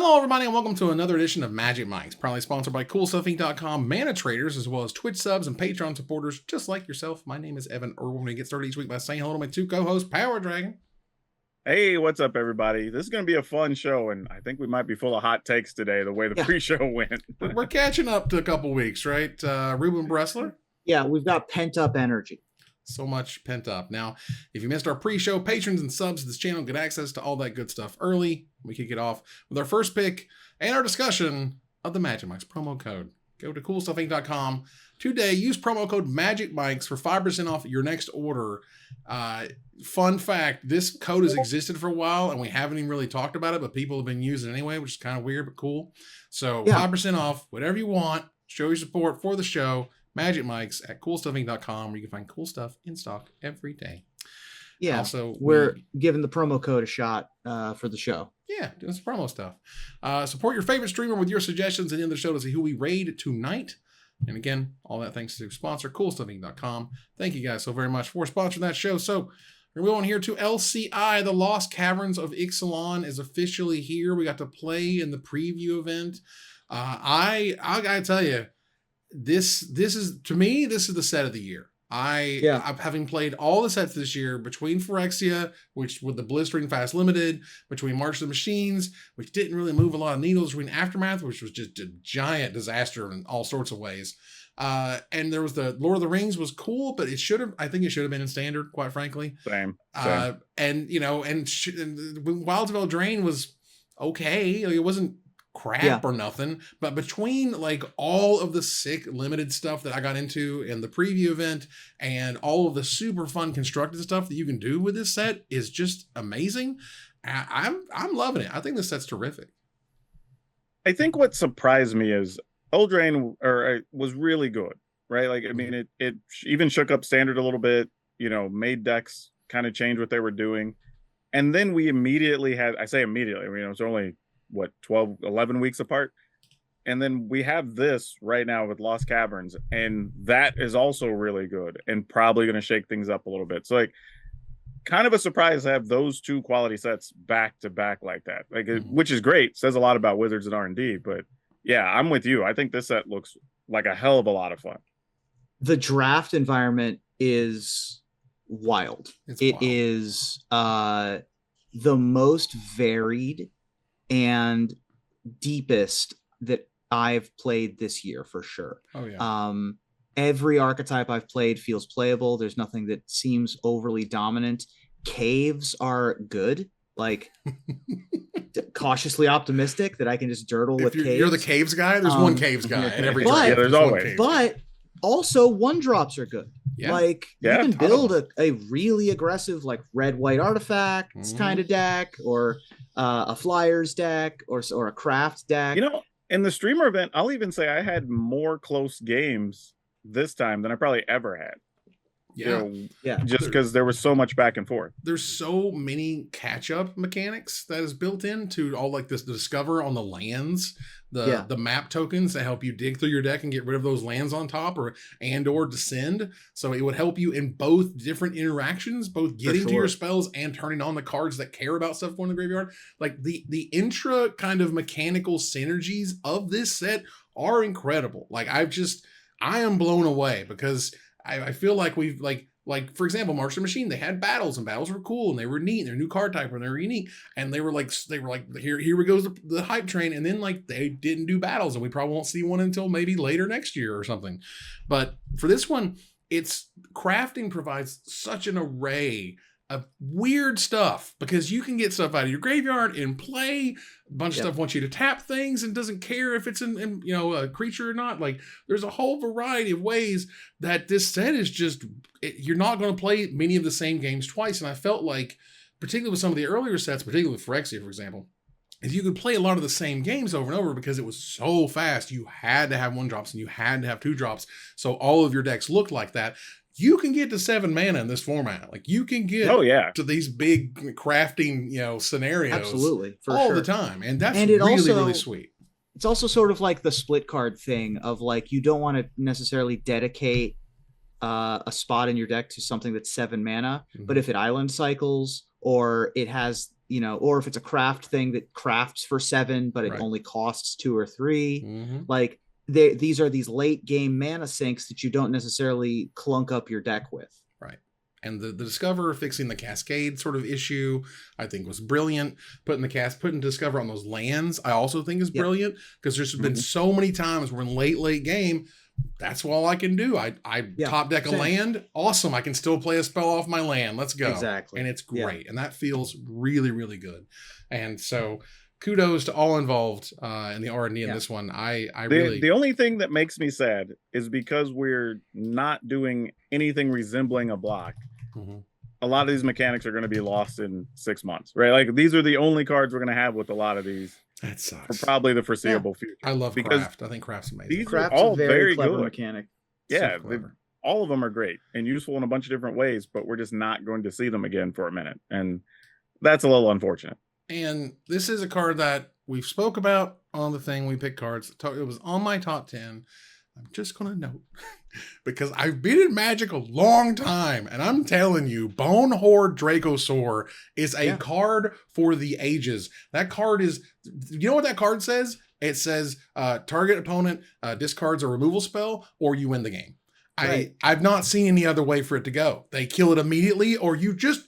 Hello, everybody, and welcome to another edition of Magic Mics, proudly sponsored by CoolStuffInc.com, Mana Traders, as well as Twitch subs and Patreon supporters just like yourself. My name is Evan Earl. We're going to get started each week by saying hello to my two co-hosts, Power Dragon. Hey, what's up, everybody? This is going to be a fun show, and I think we might be full of hot takes today, the way the pre-show went. We're catching up to a couple weeks, right? Ruben Bressler? Yeah, we've got pent-up energy. So much pent up. Now, if you missed our pre-show, patrons and subs to this channel get access to all that good stuff early. We kick it off with our first pick and our discussion of the Magic Mics promo code. Go to CoolStuffInc.com today. Use promo code Magic Mics for 5% off your next order. Fun fact, this code has existed for a while and we haven't even really talked about it, but people have been using it anyway, which is kind of weird, but cool. So 5% off, whatever you want. Show your support for the show. Magic Mics at CoolStuffInc.com, where you can find cool stuff in stock every day. Yeah, also, we're giving the promo code a shot for the show. Yeah, doing some promo stuff. Support your favorite streamer with your suggestions and end the show to see who we raid tonight. And again, all that thanks to sponsor CoolStuffInc.com. Thank you guys so very much for sponsoring that show. So we're going here to LCI. The Lost Caverns of Ixalan is officially here. We got to play in the preview event. I gotta tell you, this is, to me, this is the set of the year. I'm having played all the sets this year between Phyrexia, which with the blistering fast limited, between March of the Machines, which didn't really move a lot of needles, between Aftermath, which was just a giant disaster in all sorts of ways. And there was the Lord of the Rings was cool, but I think it should have been in standard, quite frankly. Same. And Wilds of Eldraine was okay. Like, it wasn't crap or nothing, but between like all of the sick limited stuff that I got into in the preview event and all of the super fun constructed stuff that you can do with this set is just amazing. I'm loving it. I think this set's terrific. I think what surprised me is Eldraine was really good, right? Like, I mean, it even shook up standard a little bit, made decks kind of change what they were doing. And then we immediately had, I say immediately, it's only 11 weeks apart, and then we have this right now with Lost Caverns, and that is also really good and probably going to shake things up a little bit. So, like, kind of a surprise to have those two quality sets back to back like that, which is great. Says a lot about Wizards and R&D. But yeah, I'm with you. I think this set looks like a hell of a lot of fun. The draft environment is wild. It is the most varied and deepest that I've played this year for sure. Oh yeah. Every archetype I've played feels playable. There's nothing that seems overly dominant. Caves are good, like cautiously optimistic that I can just dirtle with caves. You're the caves guy. There's one caves guy in every but, there's always. But also 1-drops are good. Yeah. Like you can build a really aggressive like red-white artifacts kind of deck, or a flyers deck, or a craft deck. In the streamer event, I'll even say I had more close games this time than I probably ever had. Just because there was so much back and forth. There's so many catch-up mechanics that is built into all like this, the discover on the lands, the map tokens that help you dig through your deck and get rid of those lands on top, or descend. So it would help you in both different interactions, both getting to your spells and turning on the cards that care about stuff going to the graveyard. Like the intra kind of mechanical synergies of this set are incredible. Like I am blown away because I feel like we've like for example, March of the Machine, they had battles, and battles were cool and they were neat. They're a new card type and they were unique, and they were like here we go the hype train, and then like they didn't do battles, and we probably won't see one until maybe later next year or something. But for this one, it's crafting provides such an array of weird stuff, because you can get stuff out of your graveyard and play. A bunch of stuff wants you to tap things and doesn't care if it's in a creature or not. Like, there's a whole variety of ways that this set is just, you're not going to play many of the same games twice. And I felt like, particularly with some of the earlier sets, particularly with Phyrexia, for example, is you could play a lot of the same games over and over because it was so fast. You had to have 1-drops and you had to have 2-drops. So all of your decks looked like that. You can get to 7 mana in this format. Like, you can get to these big crafting, scenarios. Absolutely. all the time. And that's really sweet. It's also sort of like the split card thing of like, you don't want to necessarily dedicate a spot in your deck to something that's 7 mana, but if it island cycles or it has or if it's a craft thing that crafts for 7, but it only costs 2 or 3. Like these are these late game mana sinks that you don't necessarily clunk up your deck with. Right. And the Discover fixing the Cascade sort of issue, I think was brilliant. Putting Discover on those lands, I also think is brilliant, because there's been so many times where in late game, that's all I can do. I top deck a land. Awesome. I can still play a spell off my land. Let's go. Exactly. And it's great. And that feels really, really good. And so kudos to all involved in the R&D in this one. The only thing that makes me sad is because we're not doing anything resembling a block. A lot of these mechanics are going to be lost in 6 months, right? Like these are the only cards we're going to have with a lot of these. That sucks. For probably the foreseeable future. I love Craft. I think Craft's amazing. These Craft's are all a very clever good mechanic. Yeah, all of them are great and useful in a bunch of different ways, but we're just not going to see them again for a minute, and that's a little unfortunate. And this is a card that we've spoke about on the thing we picked cards. It was on my top 10. I'm just going to note, because I've been in Magic a long time, and I'm telling you, Bone Horde Dracosaur is a card for the ages. That card is, you know what that card says? It says target opponent discards a removal spell, or you win the game. Right. I've not seen any other way for it to go. They kill it immediately, or this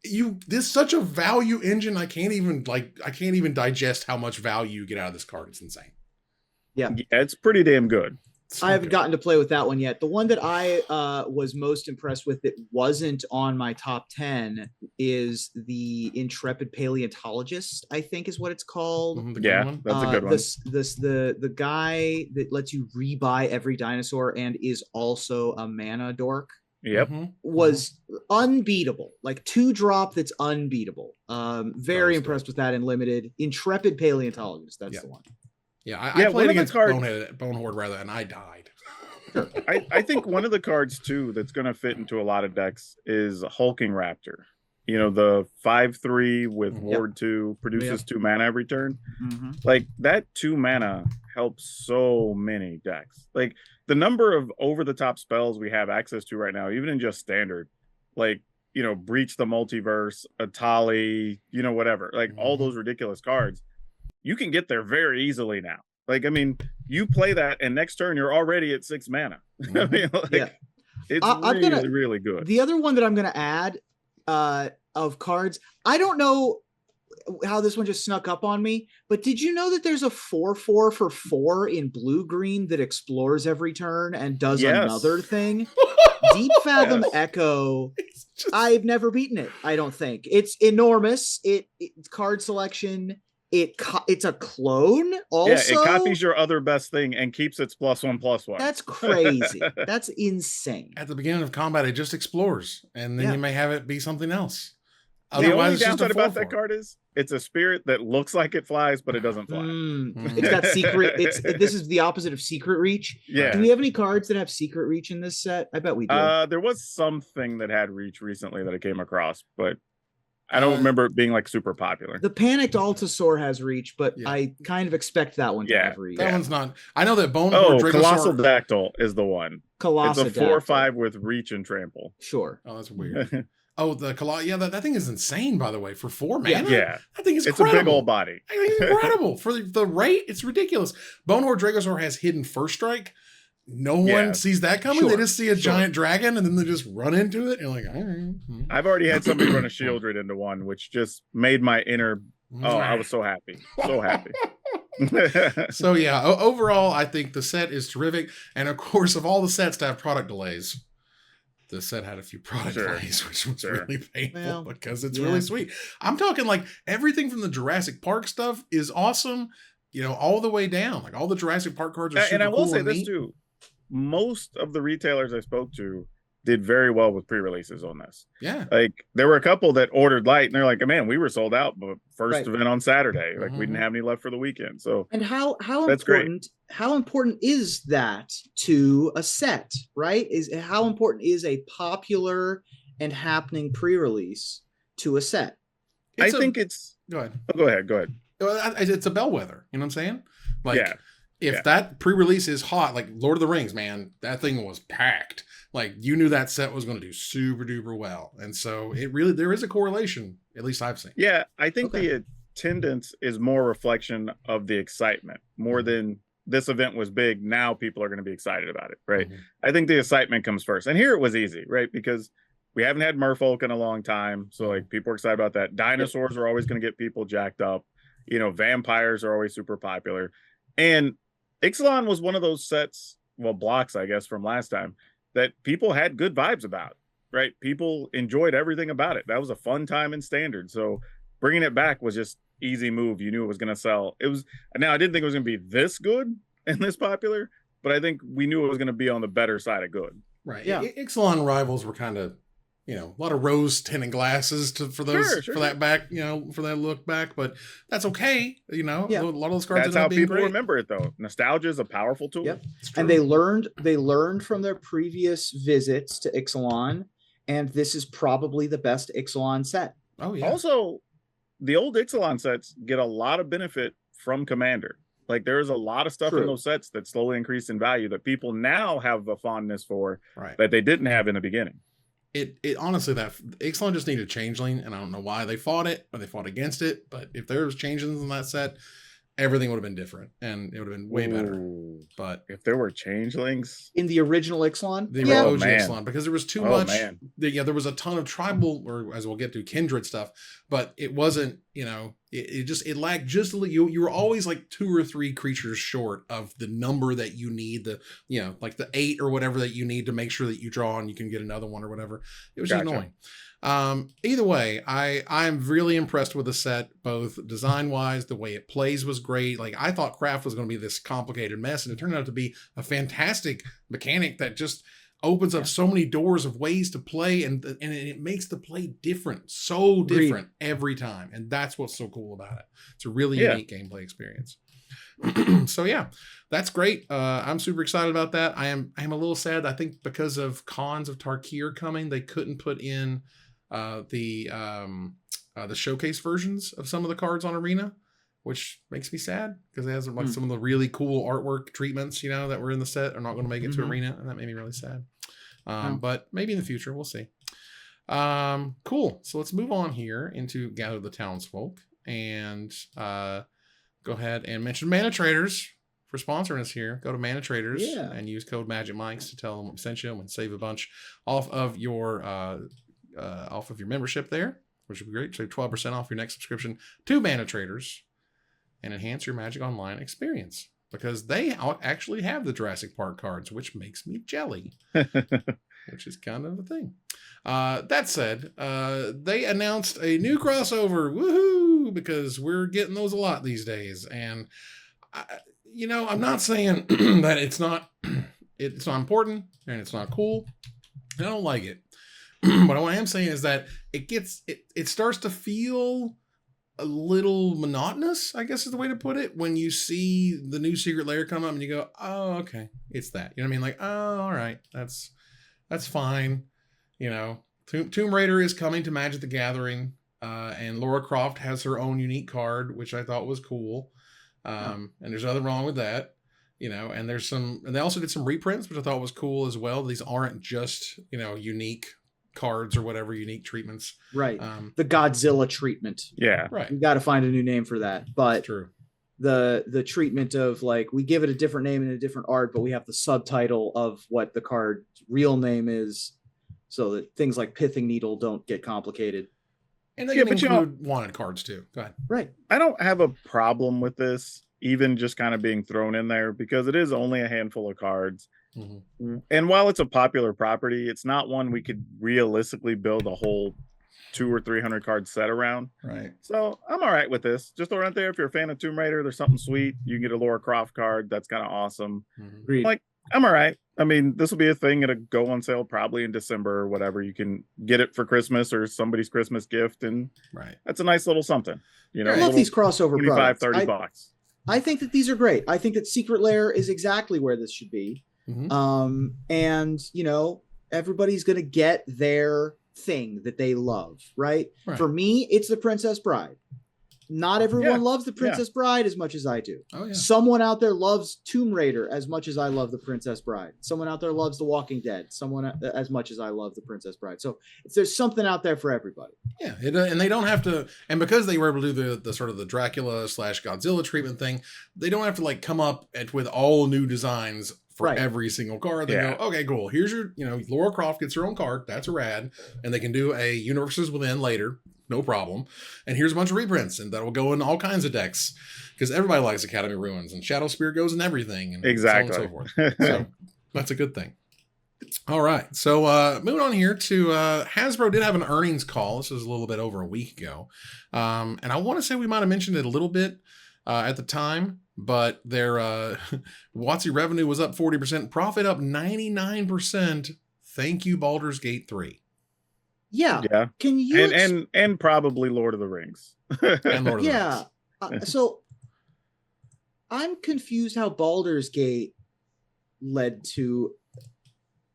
is such a value engine. I can't even digest how much value you get out of this card. It's insane. Yeah, it's pretty damn good. I haven't gotten to play with that one yet. The one that I was most impressed with that wasn't on my top 10 is the Intrepid Paleontologist, I think is what it's called. That's a good one. The guy that lets you rebuy every dinosaur and is also a mana dork. Yep. Was unbeatable. Like 2-drop that's unbeatable. Very impressed with that in limited. Intrepid Paleontologist, that's the one. Yeah, I played against Bone Horde rather, and I died. I think one of the cards too that's going to fit into a lot of decks is Hulking Raptor. The 5/3 with Ward 2 produces 2 mana every turn. Like that 2 mana helps so many decks. Like the number of over-the-top spells we have access to right now, even in just standard, like Breach the Multiverse, Atali, whatever, like all those ridiculous cards. You can get there very easily now. Like, I mean, you play that and next turn you're already at 6 mana. I mean, it's really good. The other one that I'm going to add of cards, I don't know how this one just snuck up on me, but did you know that there's a 4/4 for 4 in blue-green that explores every turn and does another thing? Deep Fathom Echo. I've never beaten it, I don't think. It's enormous. It's card selection. It's a clone also. Yeah, it copies your other best thing and keeps its +1/+1. That's crazy. That's insane. At the beginning of combat, it just explores, and then you may have it be something else. The only downside about that card is it's a spirit that looks like it flies, but it doesn't fly. It's got secret. This is the opposite of Secret Reach. Yeah. Do we have any cards that have Secret Reach in this set? I bet we do. There was something that had Reach recently that I came across, but I don't remember it being like super popular. The Panicked Altasaur has Reach, but I kind of expect that one to have Reach. That one's not. I know that Bone Horde Dracosaur. Colossal Dactyl is the one. Colossal It's a 4/5 with Reach and Trample. Sure. Oh, that's weird. That thing is insane, by the way, for 4 mana. Yeah. That thing is It's a big old body. I think it's incredible. For the rate, it's ridiculous. Bone Horde Dracosaur has hidden First Strike. No one sees that coming. They just see a giant dragon and then they just run into it. And you're like, all right. I've already had somebody run a Shieldred into one, which just made my inner. Oh, I was so happy. So happy. So, yeah, overall, I think the set is terrific. And of course, of all the sets to have product delays, the set had a few product delays, which was really painful because it's really sweet. I'm talking like everything from the Jurassic Park stuff is awesome, all the way down. Like all the Jurassic Park cards are super cool. And I will say this too. Most of the retailers I spoke to did very well with pre-releases on this. Yeah. Like there were a couple that ordered light and they're like, man, we were sold out, but first event on Saturday. Like we didn't have any left for the weekend. So and how important is that to a set, right? How important is a popular and happening pre-release to a set? I think it's go ahead. Oh, go ahead. It's a bellwether. You know what I'm saying? Like if that pre-release is hot, like Lord of the Rings, man, that thing was packed. Like you knew that set was going to do super duper well. And so there is a correlation, at least I've seen. Yeah. I think the attendance is more reflection of the excitement more than this event was big. Now people are going to be excited about it. Right. I think the excitement comes first. And here it was easy, right? Because we haven't had merfolk in a long time. So like people are excited about that. Dinosaurs are always going to get people jacked up. You know, vampires are always super popular. And Ixalan was one of those sets, well, blocks, I guess, from last time that people had good vibes about, right? People enjoyed everything about it. That was a fun time in Standard. So bringing it back was just easy move. You knew it was going to sell. It was, now I didn't think it was going to be this good and this popular, but I think we knew it was going to be on the better side of good. Right. Yeah. Ixalan rivals were kind of, you know, a lot of rose tinted glasses for those for that back, you know, for that look back, but that's okay. You know, a lot of those cards. That's how people remember it, though. Nostalgia is a powerful tool. Yep. And they learned from their previous visits to Ixalan, and this is probably the best Ixalan set. Oh yeah. Also, the old Ixalan sets get a lot of benefit from Commander. Like there's a lot of stuff in those sets that slowly increase in value that people now have a fondness for that they didn't have in the beginning. It honestly, that Ixalan just needed changeling, and I don't know why they fought it or they fought against it, but if there was changelings in that set, everything would have been different and it would have been way better. But if there were changelings in the original Ixalan, the OG Ixalan, because there was too much. There was a ton of tribal, or as we'll get to, kindred stuff, but it wasn't. You know, it lacked just a little. You were always like 2 or 3 creatures short of the number that you need. Like the 8 or whatever that you need to make sure that you draw and you can get another one or whatever. It was just annoying. Either way, I'm really impressed with the set, both design wise, the way it plays was great. Like I thought craft was going to be this complicated mess, and it turned out to be a fantastic mechanic that just opens up so many doors of ways to play, and it makes the play different, so different every time. And that's what's so cool about it. It's a really unique gameplay experience. So yeah, that's great. I'm super excited about that. I am a little sad. I think because of Cons of Tarkir coming, they couldn't put in the showcase versions of some of the cards on Arena, which makes me sad because it has like some of the really cool artwork treatments, you know, that were in the set are not going to make it to Arena, and that made me really sad. But maybe in the future, we'll see. Cool. So let's move on here into Gather the Townsfolk and go ahead and mention Mana Traders for sponsoring us here. Go to Mana Traders and use code Magic Mikes to tell them we sent you and save a bunch off of your membership there, which would be great. Save 12% off your next subscription to Mana Traders and enhance your Magic Online experience, because they actually have the Jurassic Park cards, which makes me jelly, which is kind of a thing. That said, they announced a new crossover. Woohoo! Because we're getting those a lot these days. And, I'm not saying that it's not important and it's not cool. I don't like it. But what I am saying is that it starts to feel a little monotonous, I guess is the way to put it, when you see the new Secret Lair come up and you go, oh, okay, it's that. You know what I mean? Like, oh, all right, that's fine. Tomb Raider is coming to Magic the Gathering, and Lara Croft has her own unique card, which I thought was cool. And there's nothing wrong with that. And and they also did some reprints, which I thought was cool as well. These aren't just, unique cards or whatever, unique treatments. Right. The Godzilla treatment. Yeah. Right. We got to find a new name for that. But that's true. The treatment of, like, we give it a different name and a different art, but we have the subtitle of what the card's real name is, so that things like Pithing Needle don't get complicated. And they can include wanted cards too. Go ahead. Right. I don't have a problem with this, even just kind of being thrown in there, because it is only a handful of cards. Mm-hmm. And while it's a popular property, it's not one we could realistically build a whole 200 or 300 card set around. Right. So I'm all right with this. Just throw it out there. If you're a fan of Tomb Raider, there's something sweet. You can get a Lara Croft card. That's kind of awesome. Mm-hmm. Like, I'm all right. I mean, this will be a thing. It'll go on sale probably in December or whatever. You can get it for Christmas or somebody's Christmas gift. And that's a nice little something. I love these crossover products. $25-$30. I think that these are great. I think that Secret Lair is exactly where this should be. Mm-hmm. And everybody's going to get their thing that they love, right? For me, it's the Princess Bride. Not everyone loves The Princess Bride as much as I do. Oh, yeah. Someone out there loves Tomb Raider as much as I love The Princess Bride. Someone out there loves The Walking Dead. Someone as much as I love The Princess Bride. So there's something out there for everybody. Yeah, and they don't have to, and because they were able to do the sort of the Dracula / Godzilla treatment thing, they don't have to like come up with all new designs for every single card. They go, okay, cool. Here's your, Lara Croft gets her own card. That's rad. And they can do a Universes Within later. No problem. And here's a bunch of reprints, and that will go in all kinds of decks because everybody likes Academy Ruins, and Shadow Spear goes in everything, and exactly. so on and so forth. So that's a good thing. All right. So moving on here to Hasbro did have an earnings call. This was a little bit over a week ago. And I want to say we might have mentioned it a little bit at the time, but their WotC revenue was up 40%, profit up 99%. Thank you, Baldur's Gate 3. Yeah. Can you and probably Lord of the Rings. And Lord of the Rings. So I'm confused how Baldur's Gate led to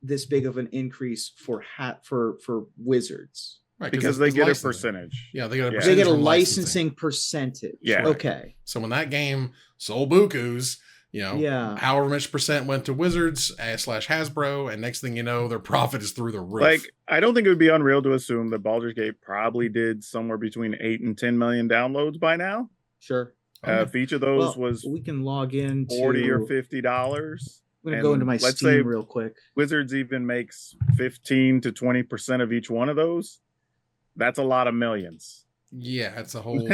this big of an increase for Wizards. Right, because they get a percentage. Yeah, they get a percentage. They get a licensing percentage. Yeah. Okay. So when that game sold bukus, however much percent went to Wizards / Hasbro, and next thing you know, their profit is through the roof. Like, I don't think it would be unreal to assume that Baldur's Gate probably did somewhere between 8 and 10 million downloads by now. Sure. If each of those was we can log in $40 or $50. I'm gonna go into my Steam real quick. Wizards even makes 15 to 20% of each one of those. That's a lot of millions. Yeah, that's a whole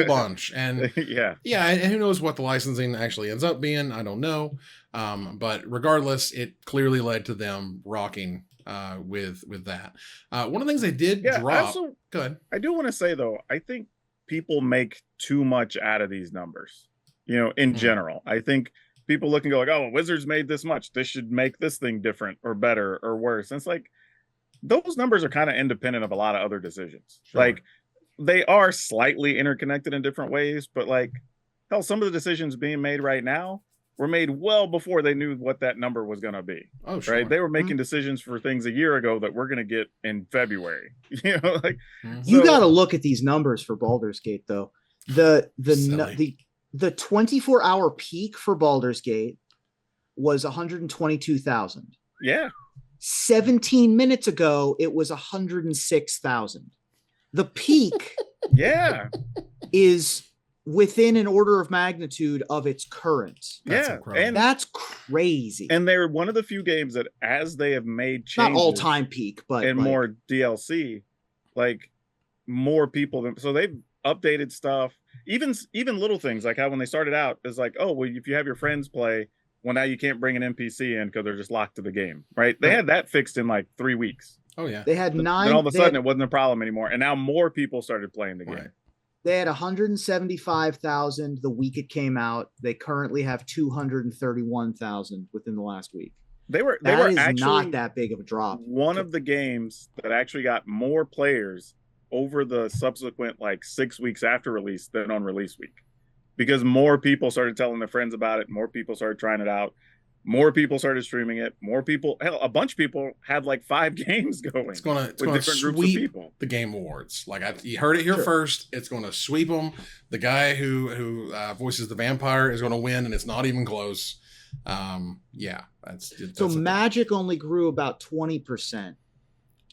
bunch. And and who knows what the licensing actually ends up being? I don't know. But regardless, it clearly led to them rocking with that. One of the things they did drop. Also, go ahead. I do want to say though, I think people make too much out of these numbers. In general, I think people look and go like, "Oh, Wizards made this much. This should make this thing different or better or worse." And it's like those numbers are kind of independent of a lot of other decisions. Sure. Like, they are slightly interconnected in different ways, but like, hell, some of the decisions being made right now were made well before they knew what that number was going to be. Oh, sure. Right? They were making decisions for things a year ago that we're going to get in February. You got to look at these numbers for Baldur's Gate, though. The 24-hour peak for Baldur's Gate was 122,000. Yeah. 17 minutes ago, it was 106,000. The peak is within an order of magnitude of its current. And that's crazy. And they're one of the few games that, as they have made changes, not all-time peak, but and more DLC, like more people. So they've updated stuff, even little things like how when they started out, it's like, oh, well, if you have your friends play, well, now you can't bring an NPC in because they're just locked to the game, right? They had that fixed in like 3 weeks. Oh, yeah. They had 9. And all of a sudden, it wasn't a problem anymore. And now more people started playing the game. Right. They had 175,000 the week it came out. They currently have 231,000 within the last week. They were actually not that big of a drop. One of the games that actually got more players over the subsequent like 6 weeks after release than on release week. Because more people started telling their friends about it. More people started trying it out. More people started streaming it. More people, hell, a bunch of people had like 5 games going. It's going to sweep the Game Awards. Like you heard it here first. It's going to sweep them. The guy who voices the vampire is going to win, and it's not even close. That's Magic only grew about 20%.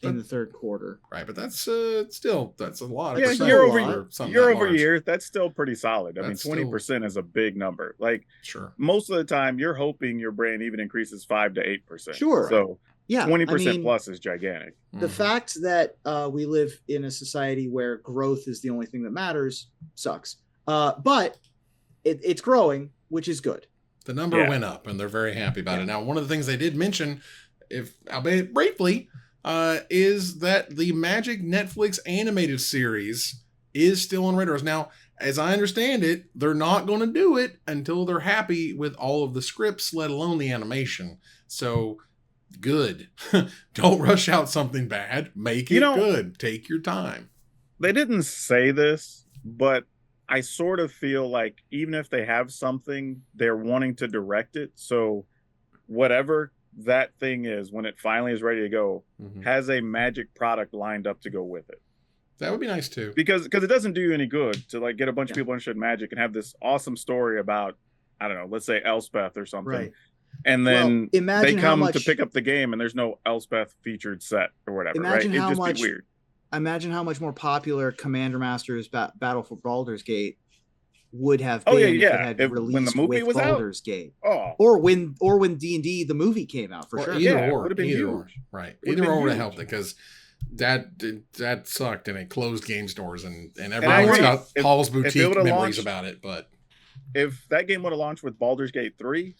In the third quarter, right? But that's still that's a lot. Yeah, year over year, that's still pretty solid. I mean, 20% is a big number. Like, sure, most of the time you're hoping your brand even increases 5 to 8%. Sure. So 20% plus is gigantic. The fact that we live in a society where growth is the only thing that matters sucks. But it's growing, which is good. The number went up, and they're very happy about it. Now, one of the things they did mention, albeit briefly, is that the Magic Netflix animated series is still on radars. Now, as I understand it, they're not going to do it until they're happy with all of the scripts, let alone the animation. So, good. Don't rush out something bad. Make it good. Take your time. They didn't say this, but I sort of feel like even if they have something, they're wanting to direct it. So, whatever that thing is, when it finally is ready to go, has a Magic product lined up to go with it. That would be nice too. Because it doesn't do you any good to like get a bunch of people interested in Magic and have this awesome story about, I don't know, let's say Elspeth or something. Right. And then they come to pick up the game and there's no Elspeth featured set or whatever. Imagine right? how It'd just much be weird. Imagine how much more popular Commander Masters Battle for Baldur's Gate would have been if it had released when the movie was Baldur's Gate. Oh. Or when D&D the movie came out for sure. Either or would have been huge. Right. Either or would have helped it because that sucked and it closed game stores and everyone's got Paul's Boutique memories about it. But if that game would have launched with Baldur's Gate 3,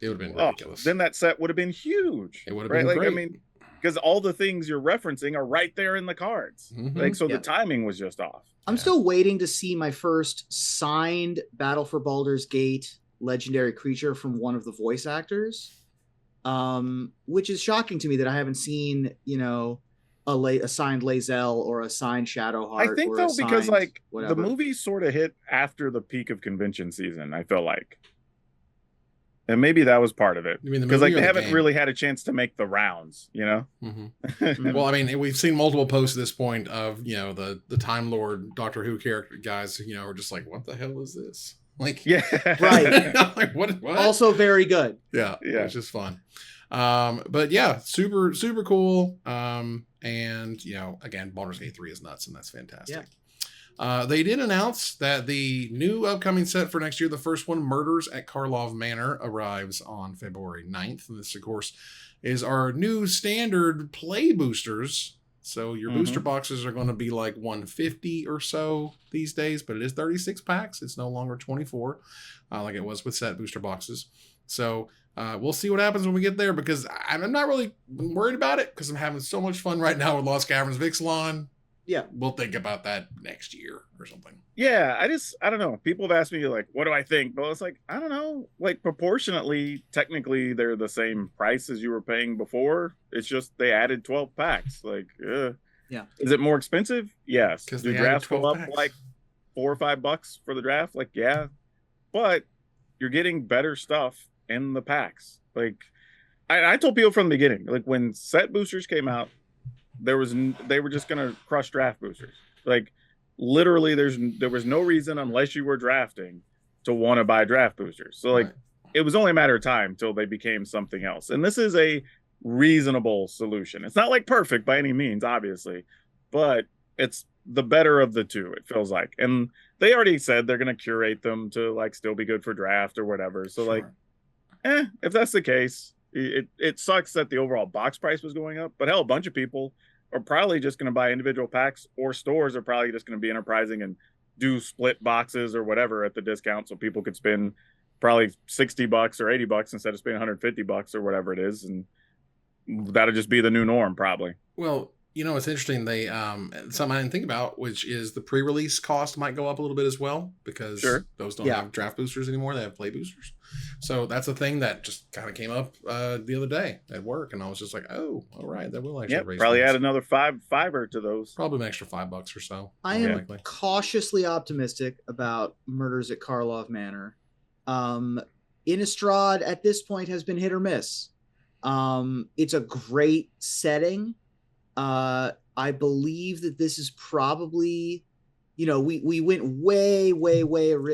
it would have been ridiculous. Then that set would have been huge. It would have been great. I mean, because all the things you're referencing are right there in the cards. Mm-hmm. The timing was just off. I'm still waiting to see my first signed Battle for Baldur's Gate legendary creature from one of the voice actors, which is shocking to me that I haven't seen, a signed Lae'zel or a signed Shadowheart. I think though, because like the movie sort of hit after the peak of convention season, I feel like. And maybe that was part of it. Because like they haven't really had a chance to make the rounds, Mm-hmm. Well, I mean, we've seen multiple posts at this point of, the Time Lord Doctor Who character guys, are just like, what the hell is this? Like, yeah, right. Like, what? Also very good. Yeah. It's just fun. But yeah, super, super cool. And, again, Baldur's Gate 3 is nuts and that's fantastic. Yeah. They did announce that the new upcoming set for next year, the first one, Murders at Karlov Manor, arrives on February 9th. And this, of course, is our new standard play boosters. So your booster boxes are going to be like 150 or so these days, but it is 36 packs. It's no longer 24 like it was with set booster boxes. So we'll see what happens when we get there because I'm not really worried about it because I'm having so much fun right now with Lost Caverns Vixlon. Yeah, we'll think about that next year or something. Yeah, I don't know. People have asked me like, what do I think? But it's like, I don't know. Like proportionately, technically, they're the same price as you were paying before. It's just they added 12 packs. Like, yeah. Is it more expensive? Yes. Because the drafts go up like $4 or $5 for the draft. Like, yeah, but you're getting better stuff in the packs. Like, I told people from the beginning, like when set boosters came out. They were just gonna crush draft boosters. Like literally, there was no reason unless you were drafting to want to buy draft boosters. So like It was only a matter of time till they became something else. And this is a reasonable solution. It's not like perfect by any means, obviously, but it's the better of the two. It feels like, and they already said they're gonna curate them to like still be good for draft or whatever. So like, if that's the case. It sucks that the overall box price was going up, but hell, a bunch of people are probably just going to buy individual packs, or stores are probably just going to be enterprising and do split boxes or whatever at the discount, so people could spend probably $60 or $80 instead of spending $150 or whatever it is, and that'll just be the new norm probably. Well, it's interesting. They something I didn't think about, which is the pre-release cost might go up a little bit as well because those don't have draft boosters anymore. They have play boosters. So that's a thing that just kind of came up the other day at work, and I was just like, "Oh, all right, that will actually raise probably things. Add another $5 to those. Probably an extra $5 or so. I am cautiously optimistic about Murders at Karlov Manor. Innistrad at this point has been hit or miss. It's a great setting. I believe that this is probably, we went way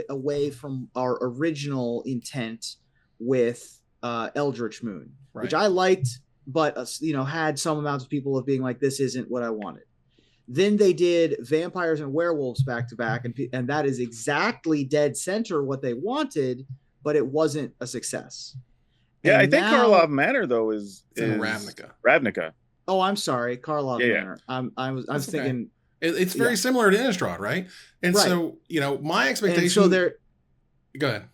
away from our original intent with Eldritch Moon, which I liked, but had some amounts of people of being like, this isn't what I wanted. Then they did Vampires and Werewolves back to back, and that is exactly dead center what they wanted, but it wasn't a success. Yeah, I think Karlov Manor though is in Ravnica. Ravnica. Oh, I'm sorry, Karlov Manor. I was thinking it's very similar to Innistrad, right? And so my expectation. And so they're. Go ahead.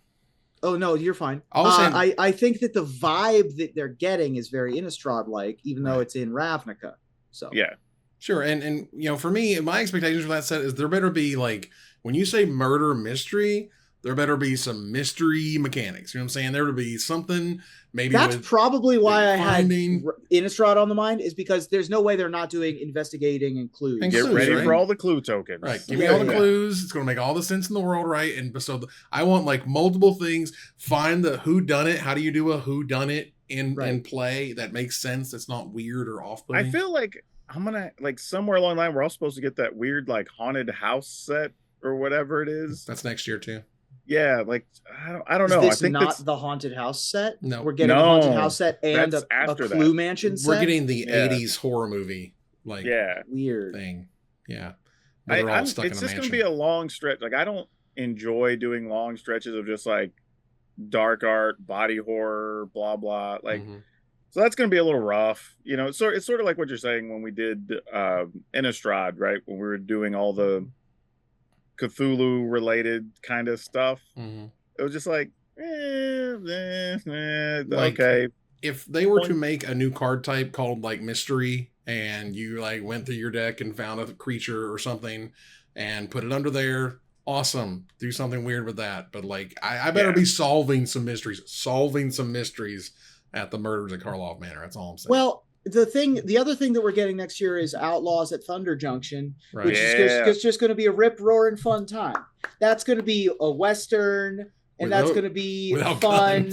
Oh no, you're fine. I think that the vibe that they're getting is very Innistrad like, even though it's in Ravnica. So yeah, sure. And for me, my expectations for that set is there better be like when you say murder mystery. There better be some mystery mechanics. You know what I'm saying? There would be something maybe. That's probably why I had Innistrad on the mind, is because there's no way they're not doing investigating and clues. Get ready for all the clue tokens. Right. Give me all the clues. It's going to make all the sense in the world, right? And so I want like multiple things. Find the who done it. How do you do a who done it in play that makes sense? That's not weird or off-putting. I feel like I'm gonna like somewhere along the line we're all supposed to get that weird like haunted house set or whatever it is. That's next year too. Yeah, like I don't know. Is this I think not the haunted house set? No, we're getting a haunted house set and a Clue Mansion set. We're getting the 80s horror movie like weird thing. Yeah, it's just gonna be a long stretch. Like I don't enjoy doing long stretches of just like dark art, body horror, blah blah. Like so that's gonna be a little rough. You know, it's sort of like what you're saying when we did Innistrad, right? When we were doing all the Cthulhu related kind of stuff. It was just like, okay. If they were to make a new card type called like mystery, and you like went through your deck and found a creature or something and put it under there, awesome. Do something weird with that. But like, I better be solving some mysteries at the Murders at Karloff Manor. That's all I'm saying. Well, the other thing that we're getting next year is Outlaws at Thunder Junction, which is just going to be a rip roaring fun time. That's going to be a Western, and that's going to be fun.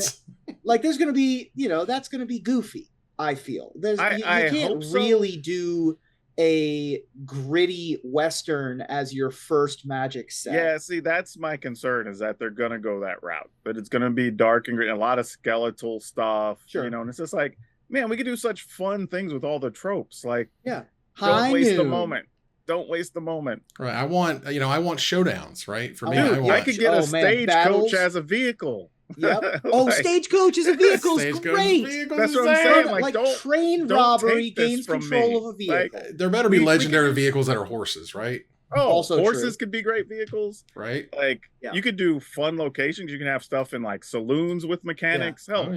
Like there's going to be, that's going to be goofy. I feel you can't really do a gritty Western as your first Magic set. Yeah, see, that's my concern, is that they're going to go that route, but it's going to be dark and gritty, a lot of skeletal stuff, and it's just like, man, we could do such fun things with all the tropes. Like, don't waste the moment. Don't waste the moment. Right. I want showdowns, right? For me, I could get a stagecoach as a vehicle. Yep. Stagecoach as a vehicle is great. That's what I'm saying. Like train robbery gains control of a vehicle. Like, there better be legendary vehicles that are horses, right? Oh, also horses could be great vehicles, right? Like you could do fun locations. You can have stuff in like saloons with mechanics. Hell,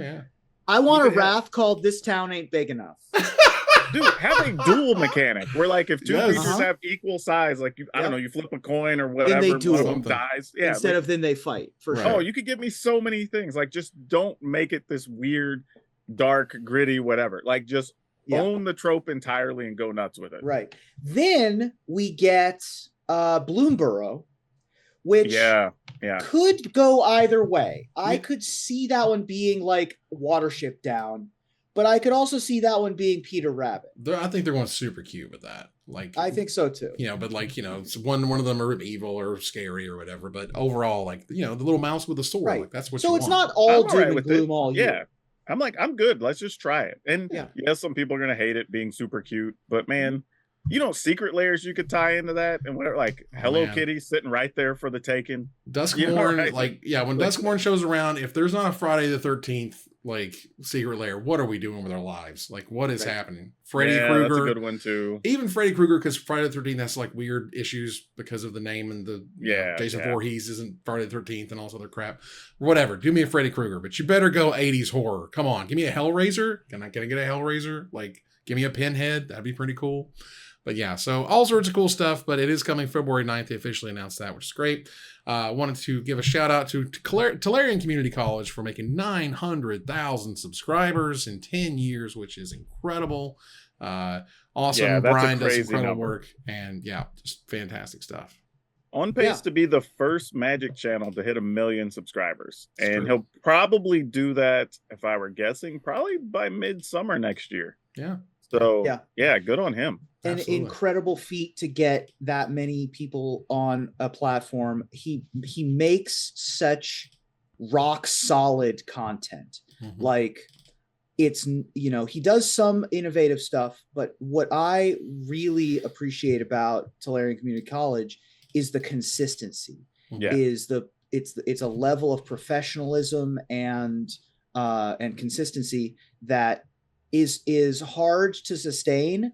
I want a Wrath called "This Town Ain't Big Enough." Dude, have a dual mechanic where like if two creatures have equal size, like I don't know, you flip a coin or whatever, and they duel. One of them dies. Yeah, instead of then they fight. For sure. Oh, you could give me so many things. Like just don't make it this weird, dark, gritty, whatever. Like just own the trope entirely and go nuts with it. Right. Then we get Bloomborough, which could go either way. I could see that one being like Watership Down. But I could also see that one being Peter Rabbit. I think they're going super cute with that. Like I think so too. But like it's one of them are evil or scary or whatever. But overall, like the little mouse with the sword, like that's what. So it's not all doom and gloom all year. Yeah, I'm like I'm good. Let's just try it. And yes, some people are gonna hate it being super cute, but man, secret layers you could tie into that and whatever. Like Hello Kitty sitting right there for the taking. Duskborn, when Duskborn shows around, if there's not a Friday the 13th. Like secret lair, what are we doing with our lives? Like what is happening? Freddy Krueger, that's a good one too. Even Freddy Krueger, because Friday the 13th has like weird issues because of the name and the Jason Voorhees isn't Friday the 13th and all this other crap. Whatever, do me a Freddy Krueger, but you better go 80s horror. Come on, give me a Hellraiser. Can I get a Hellraiser? Like give me a Pinhead. That'd be pretty cool. But yeah, so all sorts of cool stuff, but it is coming February 9th. They officially announced that, which is great. Wanted to give a shout out to Tolarian Community College for making 900,000 subscribers in 10 years, which is incredible. Awesome. Brian does incredible work, and just fantastic stuff. On pace to be the first Magic channel to hit 1 million subscribers. And he'll probably do that, if I were guessing, probably by midsummer next year. Yeah. So, good on him. An incredible feat to get that many people on a platform. He makes such rock solid content. Like it's, he does some innovative stuff, but what I really appreciate about Tolarian Community College is the consistency. It's a level of professionalism and consistency that is hard to sustain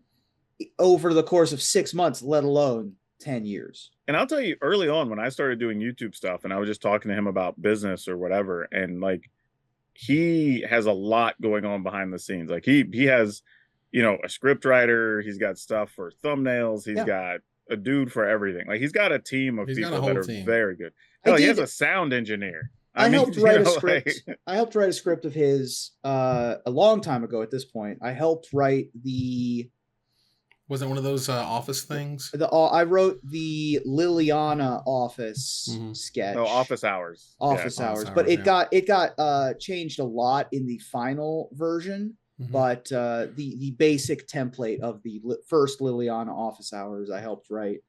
over the course of 6 months, let alone 10 years. And I'll tell you, early on when I started doing YouTube stuff and I was just talking to him about business or whatever, and like he has a lot going on behind the scenes. Like he has, a script writer, he's got stuff for thumbnails, he's got a dude for everything. Like he's got a team of people that are very good. He has a sound engineer. I helped write a script. I helped write a script of his a long time ago at this point. I helped write the... Was it one of those office things? I wrote the Liliana office sketch. Oh, office hours. Office hours. But it got changed a lot in the final version. but the basic template of the first Liliana office hours I helped write.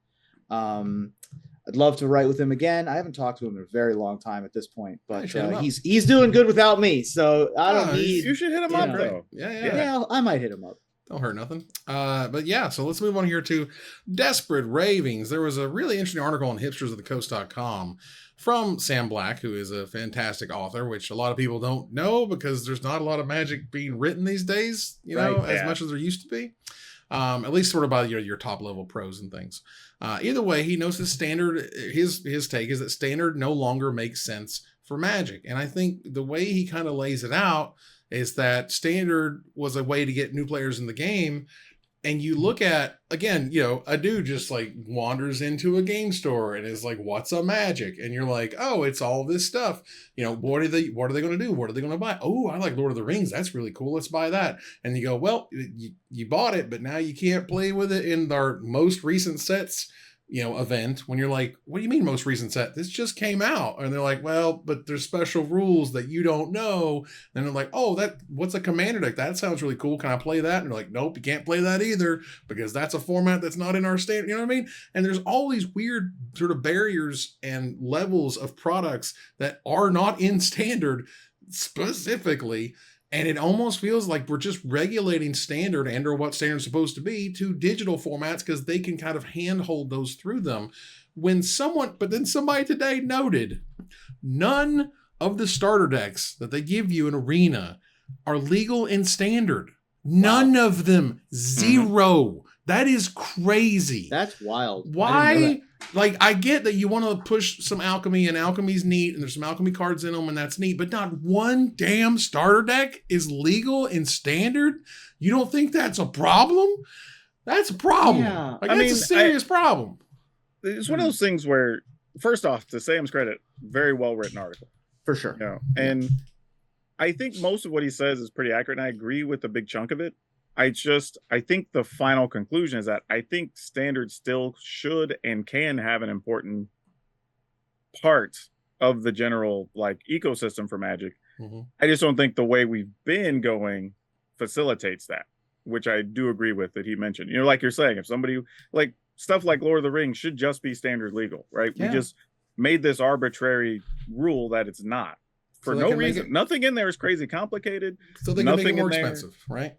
I'd love to write with him again. I haven't talked to him in a very long time at this point, but he's doing good without me. So I don't need. You should hit him up though. Yeah, I might hit him up. Don't hurt nothing. But yeah, so let's move on here to Desperate Ravings. There was a really interesting article on hipstersofthecoast.com from Sam Black, who is a fantastic author, which a lot of people don't know because there's not a lot of Magic being written these days, as much as there used to be. At least sort of by your top level pros and things. Either way, he knows his take is that standard no longer makes sense for Magic. And I think the way he kind of lays it out is that standard was a way to get new players in the game. And you look at, again, a dude just like wanders into a game store and is like, what's a Magic? And you're like, oh, it's all this stuff. What are they going to do? What are they going to buy? Oh, I like Lord of the Rings. That's really cool. Let's buy that. And you go, well, you bought it, but now you can't play with it in our most recent sets, event. When you're like, what do you mean most recent set? This just came out. And they're like, well, but there's special rules that you don't know. And they're like, oh, what's a commander deck? That sounds really cool. Can I play that? And they're like, nope, you can't play that either because that's a format that's not in our standard. You know what I mean? And there's all these weird sort of barriers and levels of products that are not in standard specifically. And it almost feels like we're just regulating standard and or what standard's supposed to be to digital formats because they can kind of handhold those through them. But then somebody today noted none of the starter decks that they give you in Arena are legal in standard. None of them. Zero. That is crazy. That's wild. Why? Like, I get that you want to push some alchemy, and alchemy's neat, and there's some alchemy cards in them, and that's neat, but not one damn starter deck is legal in standard? You don't think that's a problem? That's a problem. Yeah. Like, that's a serious problem. It's one of those things where, first off, to Sam's credit, very well-written article. For sure. And I think most of what he says is pretty accurate, and I agree with a big chunk of it. I think the final conclusion is that I think standard still should and can have an important part of the general ecosystem for Magic. I just don't think the way we've been going facilitates that, which I do agree with that he mentioned. Like you're saying, if somebody stuff like Lord of the Rings should just be standard legal, right? Yeah. We just made this arbitrary rule that it's not for no reason. Nothing in there is crazy complicated. So they can make it more expensive, right?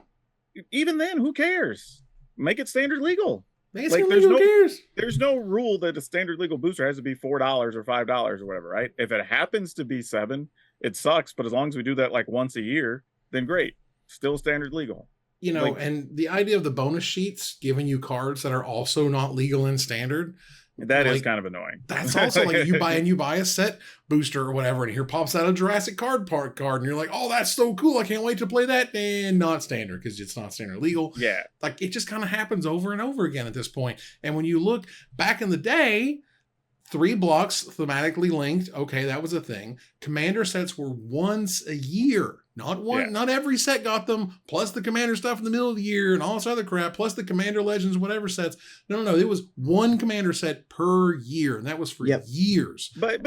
Even then, who cares? Make it standard legal. Who cares? There's no rule that a standard legal booster has to be $4 or $5 or whatever, right? If it happens to be $7, it sucks. But as long as we do that once a year, then great. Still standard legal. And the idea of the bonus sheets giving you cards that are also not legal in standard. That is kind of annoying. That's also like you buy a set booster or whatever, and here pops out a Jurassic card, and you're like, oh, that's so cool. I can't wait to play that. And not standard because it's not standard legal. Yeah. Like it just kind of happens over and over again at this point. And when you look back in the day, 3 blocks thematically linked. Okay, that was a thing. Commander sets were once a year. Not every set got them, plus the commander stuff in the middle of the year and all this other crap, plus the commander legends, whatever sets. No. It was one commander set per year, and that was for years. But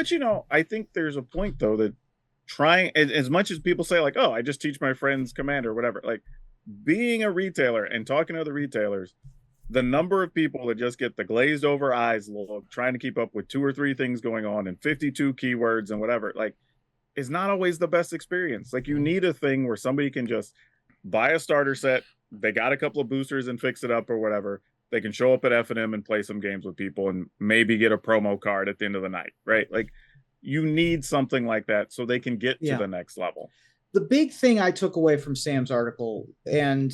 I think there's a point though that trying as much as people say oh, I just teach my friends commander or whatever, being a retailer and talking to other retailers, the number of people that just get the glazed over eyes look trying to keep up with 2 or 3 things going on and 52 keywords and whatever, is not always the best experience. You need a thing where somebody can just buy a starter set, they got a couple of boosters and fix it up or whatever. They can show up at F&M and play some games with people and maybe get a promo card at the end of the night, right? You need something like that so they can get to the next level. The big thing I took away from Sam's article, and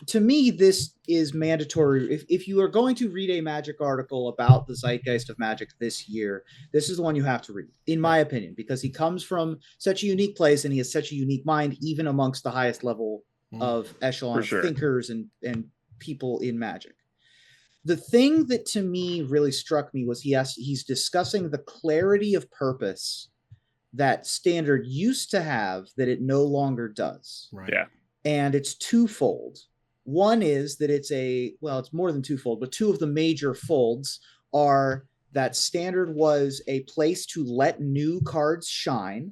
to me, this is mandatory. If you are going to read a Magic article about the zeitgeist of Magic this year, this is the one you have to read, in my opinion, because he comes from such a unique place and he has such a unique mind, even amongst the highest level of echelon of thinkers and people in Magic. The thing that to me really struck me was he's discussing the clarity of purpose that standard used to have that it no longer does. Right. Yeah. And it's twofold. One is that it's more than twofold, but 2 of the major folds are that standard was a place to let new cards shine,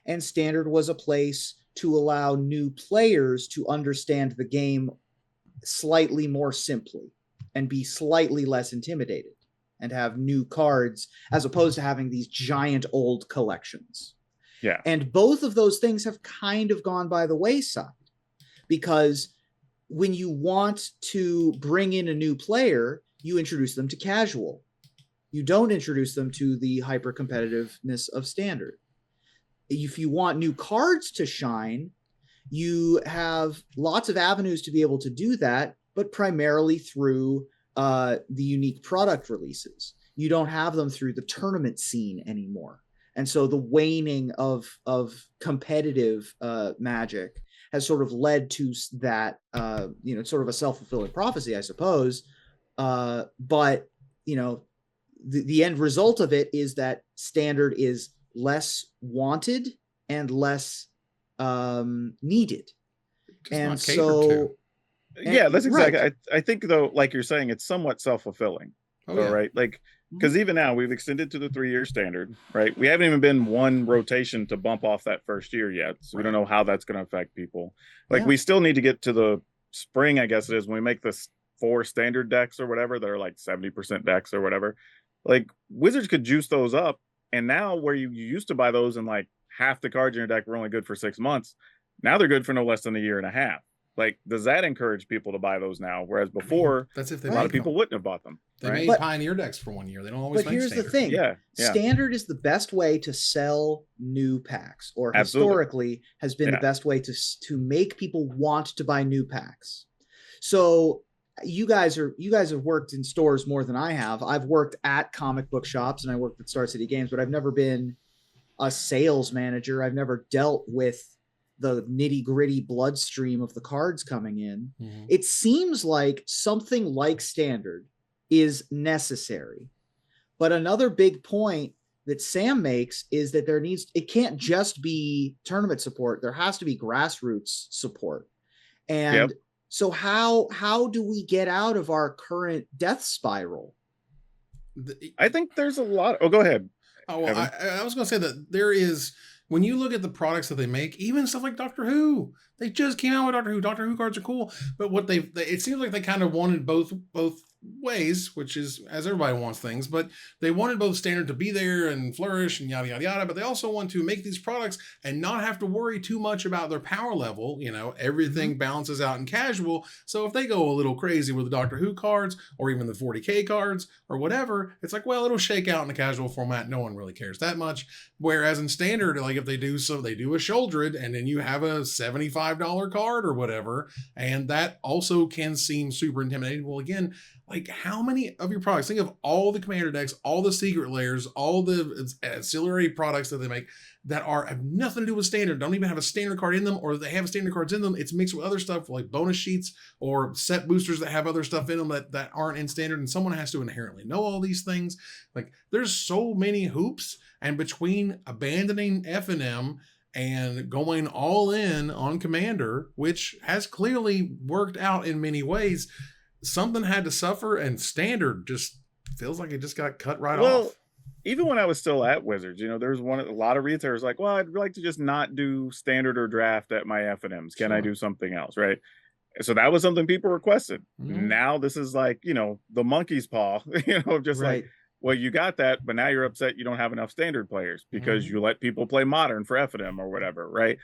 and standard was a place to allow new players to understand the game slightly more simply and be slightly less intimidated and have new cards as opposed to having these giant old collections. Yeah. And both of those things have kind of gone by the wayside, because when you want to bring in a new player, you introduce them to casual. You don't introduce them to the hyper competitiveness of standard. If you want new cards to shine, you have lots of avenues to be able to do that, but primarily through the unique product releases. You don't have them through the tournament scene anymore. And so the waning of competitive Magic has sort of led to that, sort of a self-fulfilling prophecy, I suppose. But, the end result of it is that standard is less wanted and less needed. And so... Yeah, that's exactly. Right. I think, though, like you're saying, it's somewhat self-fulfilling. Right? Like, because even now we've extended to the 3-year standard, right? We haven't even been one rotation to bump off that first year yet. So we don't know how that's going to affect people. Like, we still need to get to the spring, I guess it is, when we make this 4 standard decks or whatever that are like 70% decks or whatever. Like, Wizards could juice those up. And now where you used to buy those and like half the cards in your deck were only good for 6 months, now they're good for no less than a year and a half. Like, does that encourage people to buy those now? Whereas before, that's if a lot of people wouldn't have bought them. They made Pioneer decks for 1 year. They don't always. But here's standard. The thing: standard is the best way to sell new packs, or historically has been the best way to make people want to buy new packs. So you guys have worked in stores more than I have. I've worked at comic book shops and I worked at Star City Games, but I've never been a sales manager. I've never dealt with the nitty-gritty bloodstream of the cards coming in. It seems like something like standard is necessary. But another big point that Sam makes is that it can't just be tournament support. There has to be grassroots support. And so how do we get out of our current death spiral? I think there's a lot. Oh, go ahead. Oh, well, I was going to say that there is, when you look at the products that they make, even stuff like Doctor Who, they just came out with Doctor Who. Doctor Who cards are cool, but what it seems like they kind of wanted both ways, which is as everybody wants things, but they wanted both standard to be there and flourish and yada yada yada, but they also want to make these products and not have to worry too much about their power level. Everything balances out in casual. So if they go a little crazy with the Doctor Who cards or even the 40k cards or whatever, it's like, well, it'll shake out in the casual format. No one really cares that much. Whereas in standard, like if they do a Sheoldred and then you have a $75 card or whatever, and that also can seem super intimidating. Well, again, like, how many of your products, think of all the commander decks, all the secret layers, all the ancillary products that they make that have nothing to do with standard, don't even have a standard card in them, or they have standard cards in them. It's mixed with other stuff like bonus sheets or set boosters that have other stuff in them that aren't in standard. And someone has to inherently know all these things. Like, there's so many hoops, and between abandoning F&M and going all in on commander, which has clearly worked out in many ways, something had to suffer, and standard just feels like it just got cut right off. Well, even when I was still at Wizards, there's a lot of retailers like, well, I'd like to just not do standard or draft at my F&Ms. Can I do something else? Right. So that was something people requested. Now this is like, the monkey's paw, just like, well, you got that, but now you're upset you don't have enough standard players because you let people play modern for F&M or whatever. Right.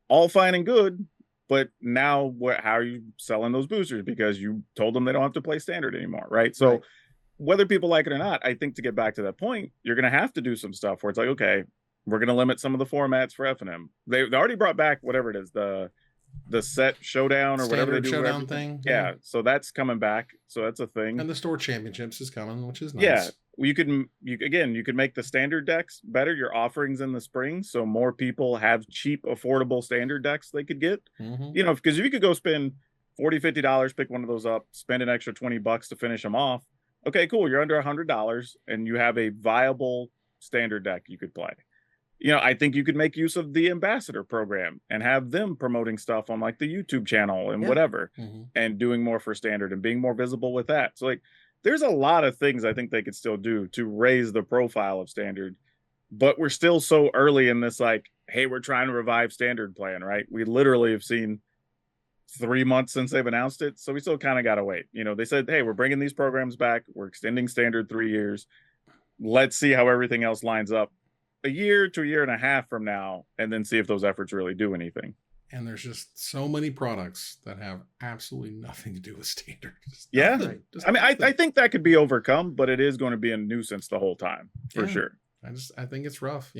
All fine and good. But now, how are you selling those boosters? Because you told them they don't have to play standard anymore, right? So whether people like it or not, I think to get back to that point, you're going to have to do some stuff where it's like, okay, we're going to limit some of the formats for F&M. They already brought back whatever it is, the set showdown or standard whatever they do. Showdown thing. Yeah, so that's coming back. So that's a thing. And the store championships is coming, which is nice. Yeah. You could make the standard decks better, your offerings in the spring, so more people have cheap, affordable standard decks they could get. Because if you could go spend $40-$50, pick one of those up, spend an extra $20 to finish them off, okay, cool, you're under $100 and you have a viable standard deck you could play. I think you could make use of the ambassador program and have them promoting stuff on like the YouTube channel and whatever, and doing more for standard and being more visible with that. So like, there's a lot of things I think they could still do to raise the profile of standard, but we're still so early in this, like, hey, we're trying to revive standard plan, right? We literally have seen 3 months since they've announced it, so we still kind of got to wait. They said, hey, we're bringing these programs back. We're extending standard 3 years. Let's see how everything else lines up a year to a year and a half from now, and then see if those efforts really do anything. And there's just so many products that have absolutely nothing to do with standard. Yeah. I think that could be overcome, but it is going to be a nuisance the whole time for sure. I think it's rough,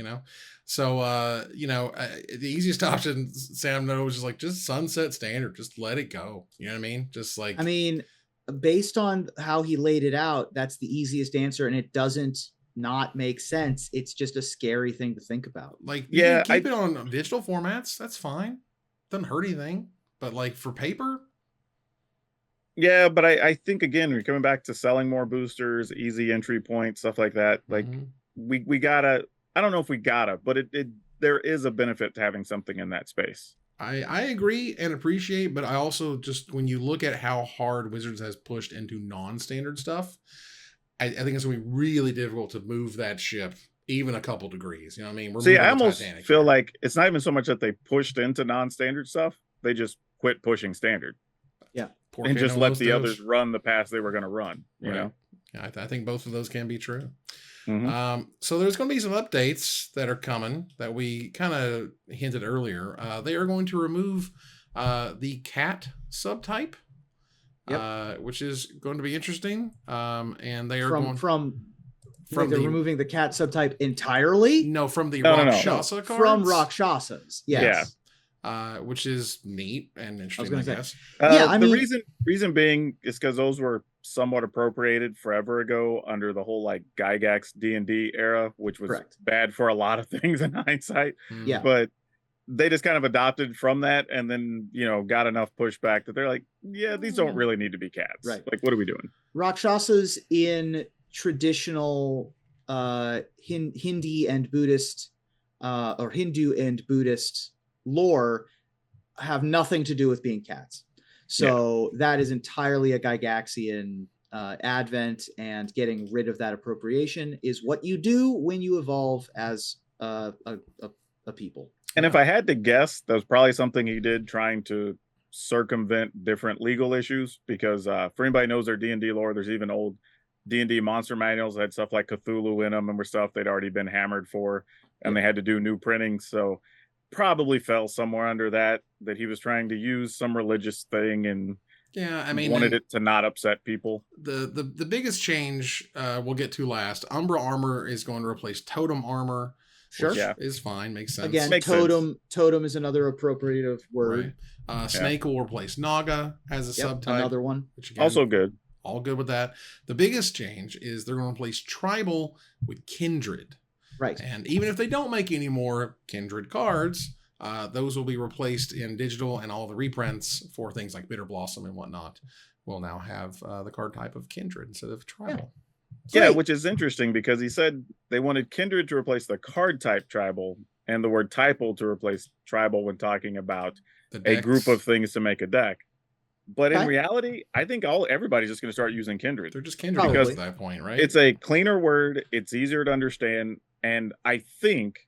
So, the easiest option, Sam knows, is just sunset standard. Just let it go. You know what I mean? Just based on how he laid it out, that's the easiest answer, and it doesn't not make sense. It's just a scary thing to think about. You can keep it on digital formats. That's fine. Doesn't hurt anything. But for paper. Yeah, but I think again, we're coming back to selling more boosters, easy entry points, stuff like that. We gotta, I don't know if we gotta, but there is a benefit to having something in that space. I agree and appreciate, but I also just, when you look at how hard Wizards has pushed into non-standard stuff, I think it's going to be really difficult to move that ship even a couple degrees. You know what I mean? I almost feel like it's not even so much that they pushed into non-standard stuff. They just quit pushing standard. Yeah. And just let the others run the path they were going to run, you know? Yeah, I think both of those can be true. Mm-hmm. So there's going to be some updates that are coming that we kind of hinted earlier. They are going to remove the cat subtype, which is going to be interesting. And they are they're removing the cat subtype entirely. No, from the Rakshasa cards. From Rakshasas, yes. Yeah. Which is neat and interesting, I guess. The reason being is because those were somewhat appropriated forever ago under the whole Gygax D&D era, which was bad for a lot of things in hindsight. Yeah. But they just kind of adopted from that, and then got enough pushback that they're like, yeah, these don't really need to be cats. Right. What are we doing? Rakshasas in traditional Hindi and Buddhist or Hindu and Buddhist lore have nothing to do with being cats. So that is entirely a Gygaxian advent, and getting rid of that appropriation is what you do when you evolve as a people. And if I had to guess, that was probably something he did trying to circumvent different legal issues, because for anybody who knows their D&D lore, there's even old D&D monster manuals that had stuff like Cthulhu in them, and were stuff they'd already been hammered for, and they had to do new printings. So probably fell somewhere under that he was trying to use some religious thing and wanted it to not upset people. The biggest change we'll get to last. Umbra armor is going to replace totem armor. Sure. Which is fine. Makes sense. Again, totem is another appropriative word. Right. Snake will replace Naga as a subtype. Another one. Which again, also good. All good with that. The biggest change is they're going to replace tribal with kindred. Right. And even if they don't make any more kindred cards, those will be replaced in digital, and all the reprints for things like Bitter Blossom and whatnot will now have the card type of kindred instead of tribal. Yeah, which is interesting, because he said they wanted kindred to replace the card type tribal, and the word typal to replace tribal when talking about a group of things to make a deck. But in reality, I think everybody's just going to start using kindred. They're just kindred at that point, right? It's a cleaner word. It's easier to understand. And I think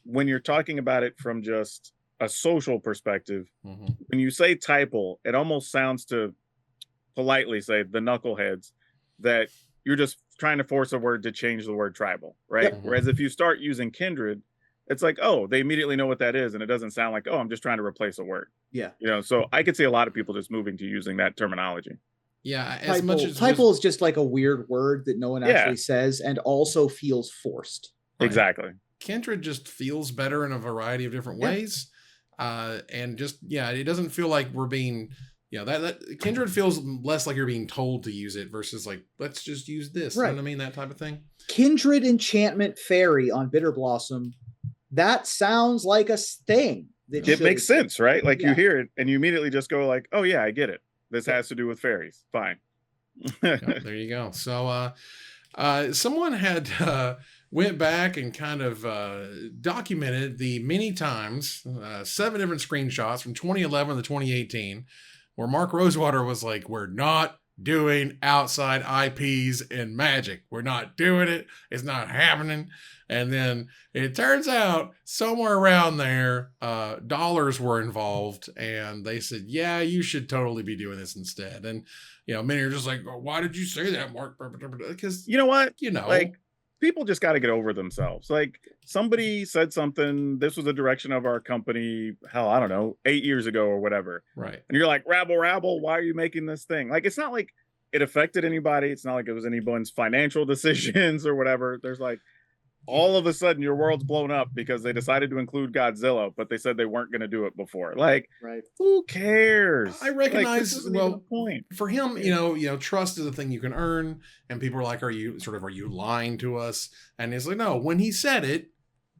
when you're talking about it from just a social perspective, when you say typal, it almost sounds, to politely say, the knuckleheads, that you're just trying to force a word to change the word tribal, right? Whereas if you start using kindred, it's like, oh, they immediately know what that is, and it doesn't sound like, oh, I'm just trying to replace a word. Yeah. So I could see a lot of people just moving to using that terminology. Yeah, as much as typal is just like a weird word that no one actually says, and also feels forced. Exactly. Kindred just feels better in a variety of different ways. And just, it doesn't feel like we're being, that kindred feels less like you're being told to use it versus let's just use this. Right. You know what I mean? That type of thing. Kindred enchantment fairy on Bitter Blossom. That sounds like a thing. It makes sense, right? You hear it and you immediately just go like, oh yeah, I get it. This has to do with fairies. Fine. There you go. So, someone had, went back and kind of documented the many times, 7 different screenshots from 2011 to 2018, where Mark Rosewater was like, we're not doing outside IPs in Magic. We're not doing it. It's not happening. And then it turns out somewhere around there, dollars were involved, and they said, yeah, you should totally be doing this instead. And, many are just like, oh, why did you say that, Mark? Because, you know what? Like, people just got to get over themselves. Like, somebody said something, this was the direction of our company, hell, I don't know, 8 years ago or whatever. Right. And you're like, rabble, why are you making this thing? Like, it's not like it affected anybody. It's not like it was anyone's financial decisions or whatever. There's like, all of a sudden your world's blown up because they decided to include Godzilla, but they said they weren't going to do it before. Like, right. Who cares? I recognize, the point. For him, trust is a thing you can earn, and people are like, are you lying to us? And he's like, no, when he said it,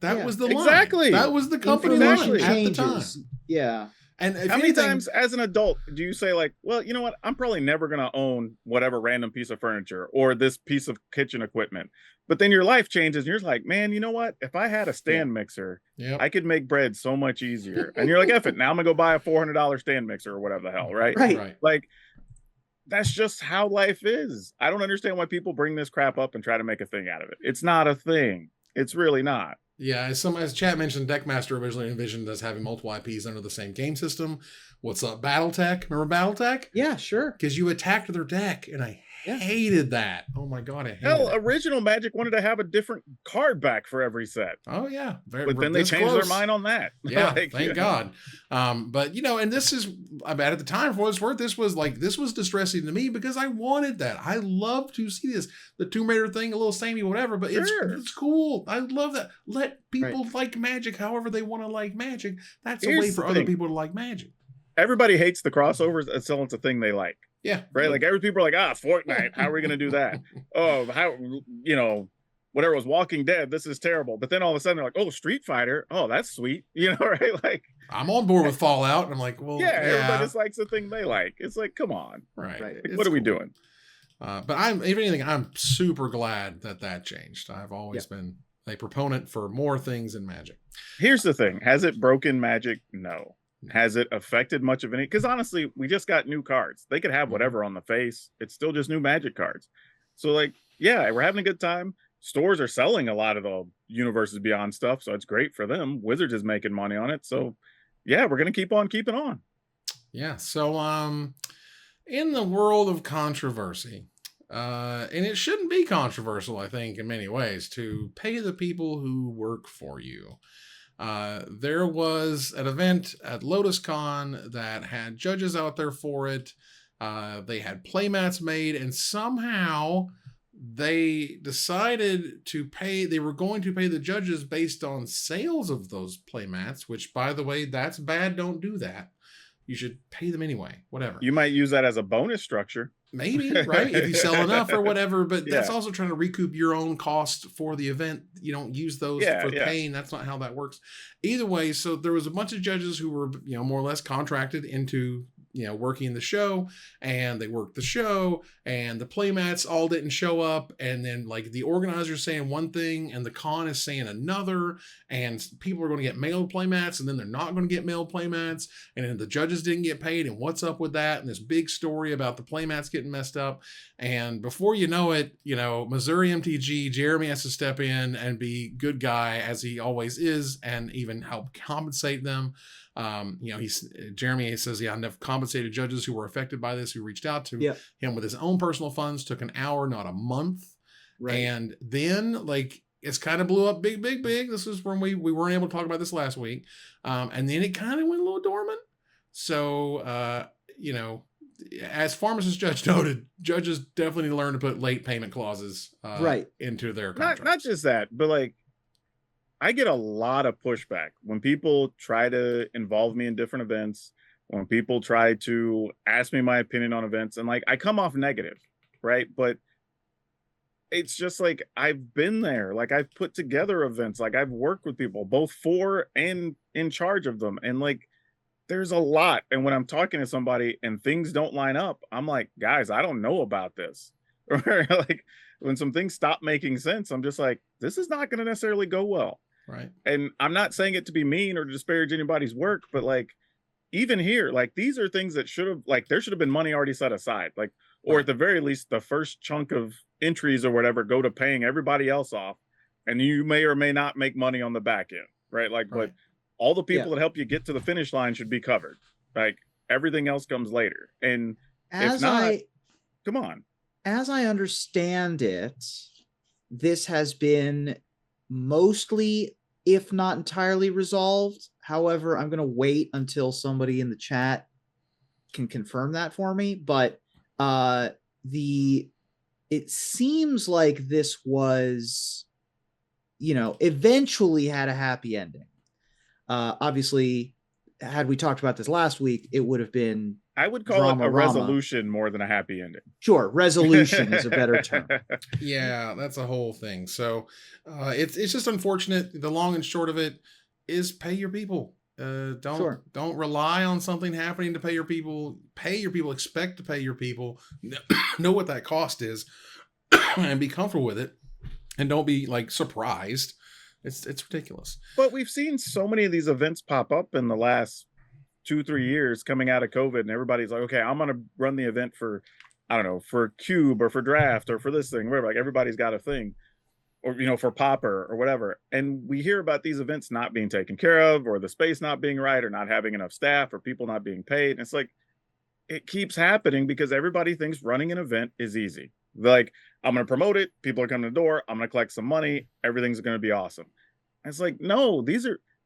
that was the line. Exactly. That was the company line at the time. Yeah. And how many times as an adult do you say like, well, you know what? I'm probably never going to own whatever random piece of furniture or this piece of kitchen equipment. But then your life changes and you're like, man, you know what? If I had a stand mixer, I could make bread so much easier. And you're like, F it. Now I'm going to go buy a $400 stand mixer or whatever the hell, right? Right. Like, that's just how life is. I don't understand why people bring this crap up and try to make a thing out of it. It's not a thing. It's really not. Yeah, as Chat mentioned, Deckmaster originally envisioned as having multiple IPs under the same game system. What's up, BattleTech? Remember BattleTech? Yeah, sure. Because you attacked their deck, and I hated that. Oh my god, I hated it. Original Magic wanted to have a different card back for every set. Oh yeah, but then they changed their mind on that. Yeah, thank God. But and this is, at the time, for what it's worth, this was distressing to me because I wanted that. I love to see this, the Tomb Raider thing, a little samey, whatever. But it's cool. I love that. Let people like Magic however they want to like Magic. That's a way for other people to like Magic. Everybody hates the crossovers until it's a thing they like. Yeah. Right. Like people are like, Fortnite. How are we going to do that? Oh, how, whatever was Walking Dead. This is terrible. But then all of a sudden they're like, oh, Street Fighter. Oh, that's sweet. Right. Like, I'm on board with Fallout. And I'm like, well, everybody just likes the thing they like. It's like, come on. Right. Like, what are we doing? But if anything, I'm super glad that changed. I've always been a proponent for more things in Magic. Here's the thing. Has it broken Magic? No. Has it affected much of any? Because honestly, we just got new cards. They could have whatever on the face. It's still just new Magic cards. So we're having a good time. Stores are selling a lot of the Universes Beyond stuff. So it's great for them. Wizards is making money on it. So we're going to keep on keeping on. Yeah. So in the world of controversy, and it shouldn't be controversial, I think, in many ways, to pay the people who work for you. There was an event at LotusCon that had judges out there for it. They had playmats made, and somehow they decided they were going to pay the judges based on sales of those playmats, which, by the way, that's bad. Don't do that. You should pay them anyway, whatever. You might use that as a bonus structure. Maybe, right? If you sell enough or whatever, but that's also trying to recoup your own cost for the event. You don't use those for paying. That's not how that works. Either way, so there was a bunch of judges who were, more or less contracted into, working the show, and they worked the show, and the playmats all didn't show up, and then the organizer's saying one thing and the con is saying another, and people are going to get mailed playmats, and then they're not going to get mailed playmats, and then the judges didn't get paid, and what's up with that, and this big story about the playmats getting messed up. And before you know it, Missouri MTG, Jeremy has to step in and be good guy, as he always is, and even help compensate them. Jeremy says he had enough compensated judges who were affected by this, who reached out to him with his own personal funds. Took an hour, not a month. Right. And then it's kind of blew up big. This is when we weren't able to talk about this last week. And then it kind of went a little dormant. So, as Pharmacist Judge noted, judges definitely learn to put late payment clauses into their contracts. Not just that, but I get a lot of pushback when people try to involve me in different events, when people try to ask me my opinion on events, and I come off negative, right? But it's just I've been there, I've put together events, I've worked with people both for and in charge of them, and there's a lot. And when I'm talking to somebody and things don't line up, I'm like, guys, I don't know about this. Or when some things stop making sense, I'm just like, this is not going to necessarily go well. Right. And I'm not saying it to be mean or to disparage anybody's work, but even here, these are things that should have, there should have been money already set aside. or at the very least, the first chunk of entries or whatever go to paying everybody else off, and you may or may not make money on the back end, right? Like, but all the people that help you get to the finish line should be covered. Like, everything else comes later. And if not, come on. As I understand it, this has been mostly, if not entirely, resolved. However, I'm going to wait until somebody in the chat can confirm that for me. But it seems like this was, eventually had a happy ending. Obviously, had we talked about this last week, it would have been, I would call it a resolution more than a happy ending. Sure, resolution is a better term. Yeah, that's a whole thing. So it's just unfortunate. The long and short of it is pay your people. Don't rely on something happening to pay your people. Pay your people. Expect to pay your people. Know what that cost is, and be comfortable with it. And don't be like surprised. It's ridiculous. But we've seen so many of these events pop up in the last 2-3 years coming out of COVID, and everybody's like, okay, I'm going to run the event for, I don't know, for Cube or for Draft or for this thing, whatever. Like, everybody's got a thing, or, for Popper or whatever. And we hear about these events not being taken care of, or the space not being right, or not having enough staff, or people not being paid. And it's like, it keeps happening because everybody thinks running an event is easy. Like, I'm going to promote it. People are coming to the door. I'm going to collect some money. Everything's going to be awesome. And it's like, no,